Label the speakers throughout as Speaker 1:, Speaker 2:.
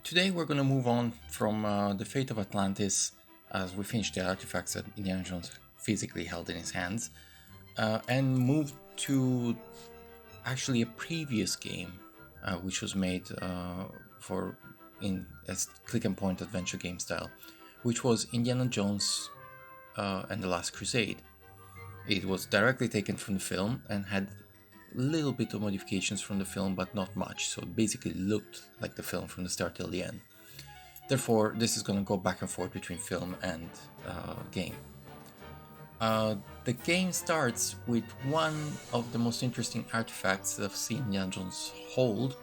Speaker 1: Today we're going to move on from the fate of Atlantis as we finish the artifacts that Indiana Jones physically held in his hands and move to actually a previous game which was made for in as click and point adventure game style, which was Indiana Jones and the Last Crusade. It was directly taken from the film and had a little bit of modifications from the film, but not much, so it basically looked like the film from the start till the end. Therefore, this is going to go back and forth between film and game. The game starts with one of the most interesting artifacts that I've seen Indiana Jones hold,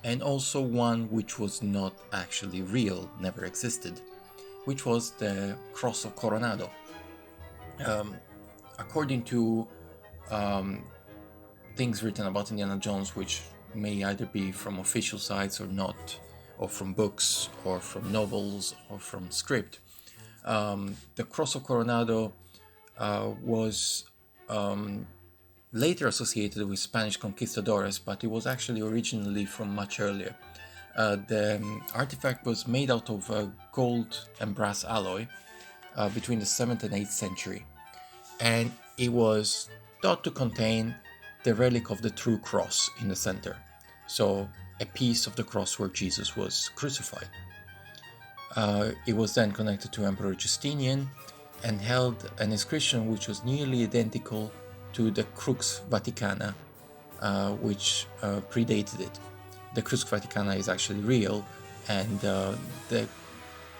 Speaker 1: and also one which was not actually real, never existed, which was the Cross of Coronado. According to things written about Indiana Jones, which may either be from official sites or not, or from books, or from novels, or from script, the Cross of Coronado was later associated with Spanish conquistadores, but it was actually originally from much earlier. The artifact was made out of gold and brass alloy between the 7th and 8th century, and it was thought to contain the relic of the true cross in the center, so a piece of the cross where Jesus was crucified. It was then connected to Emperor Justinian and held an inscription which was nearly identical to the Crux Vaticana, which predated it. The Crux Vaticana is actually real, and the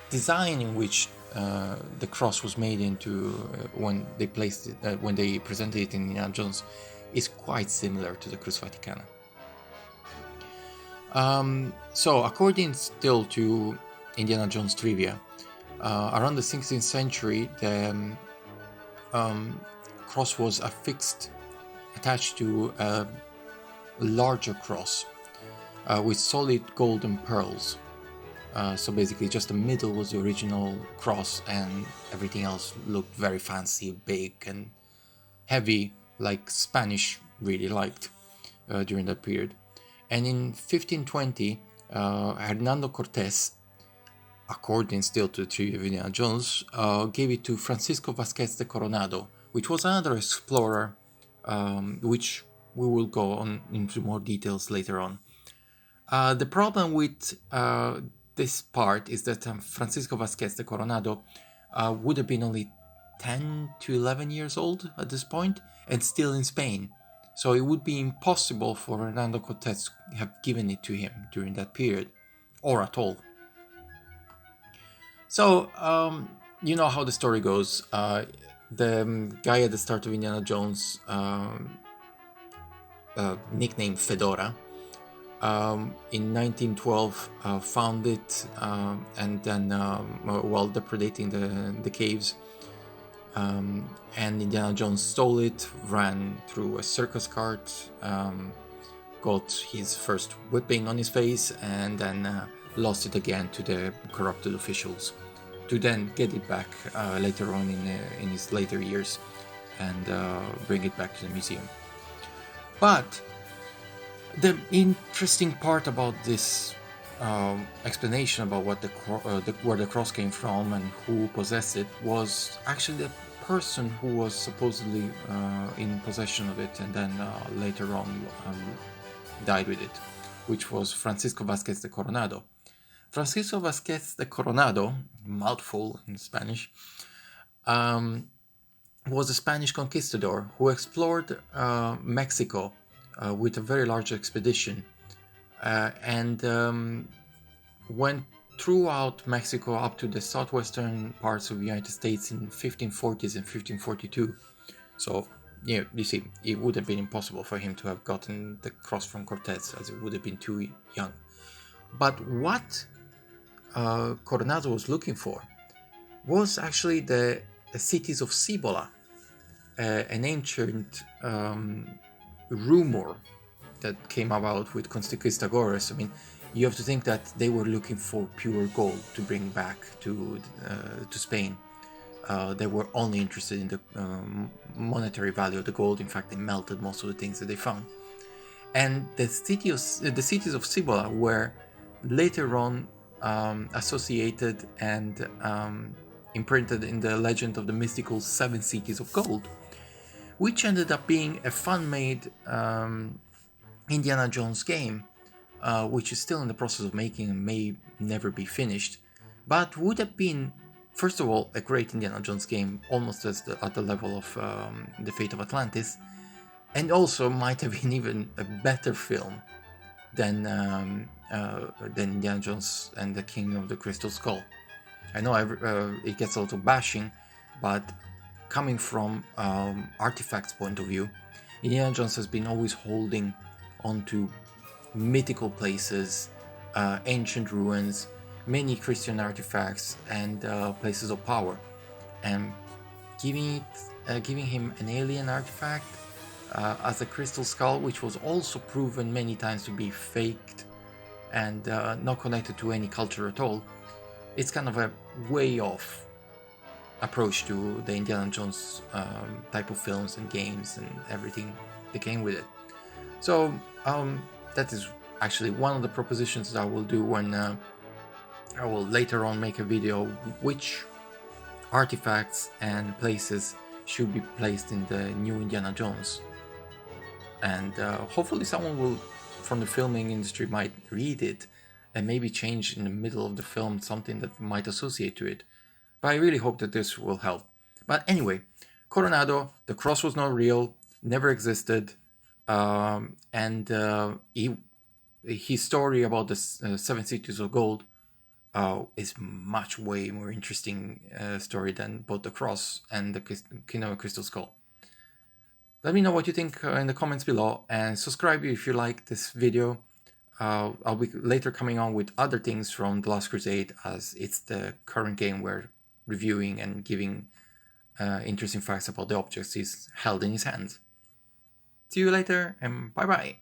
Speaker 1: design in which the cross was made into when they placed it, when they presented it in Indiana Jones, is quite similar to the Crux Vaticana. So, according still to Indiana Jones trivia, around the 16th century, the cross was affixed, attached to a larger cross with solid golden pearls. So basically, just the middle was the original cross, and everything else looked very fancy, big, and heavy, like Spanish really liked during that period. And in 1520, Hernando Cortés, according still to the Treaty of Indiana Jones, gave it to Francisco Vasquez de Coronado, which was another explorer, which we will go on into more details later on. The problem with this part is that Francisco Vasquez de Coronado would have been only 10 to 11 years old at this point and still in Spain. So it would be impossible for Hernando Cortés to have given it to him during that period, or at all. So, you know how the story goes. The guy at the start of Indiana Jones, nicknamed Fedora, in 1912 found it and then while depredating the caves, and Indiana Jones stole it, ran through a circus cart, got his first whipping on his face, and then lost it again to the corrupted officials, to then get it back later on in his later years and bring it back to the museum. But the interesting part about this explanation about what where the cross came from and who possessed it was actually the person who was supposedly in possession of it and then later on died with it, which was Francisco Vasquez de Coronado. Francisco Vasquez de Coronado, mouthful in Spanish, was a Spanish conquistador who explored Mexico with a very large expedition and went throughout Mexico up to the southwestern parts of the United States in 1540s and 1542. So, yeah, you see, it would have been impossible for him to have gotten the cross from Cortés, as it would have been too young. But what Coronado was looking for was actually the cities of Cibola, an ancient rumor that came about with conquistadores. I mean, you have to think that they were looking for pure gold to bring back to Spain. They were only interested in the monetary value of the gold. In fact, they melted most of the things that they found. And the cities of Cibola were later on associated and imprinted in the legend of the mystical Seven Cities of Gold, which ended up being a fan-made Indiana Jones game, which is still in the process of making and may never be finished, but would have been, first of all, a great Indiana Jones game, almost at the level of The Fate of Atlantis, and also might have been even a better film than Indiana Jones and the King of the Crystal Skull. I know it gets a lot of bashing, but coming from Artifact's point of view, Indiana Jones has been always holding onto mythical places, ancient ruins, many Christian artifacts, and places of power, and giving him an alien artifact as a crystal skull, which was also proven many times to be faked and not connected to any culture at all. It's kind of a way off approach to the Indiana Jones type of films and games and everything that came with it. So that is actually one of the propositions that I will do when I will later on make a video which artifacts and places should be placed in the new Indiana Jones. And hopefully someone will from the filming industry might read it and maybe change in the middle of the film something that might associate to it. But I really hope that this will help. But anyway, Coronado, the cross was not real, never existed, and his story about the Seven Cities of Gold is much way more interesting story than both the cross and the Kingdom of Crystal Skull. Let me know what you think in the comments below, and subscribe if you like this video. I'll be later coming on with other things from The Last Crusade, as it's the current game we're reviewing and giving interesting facts about the objects he's held in his hands. See you later, and bye bye.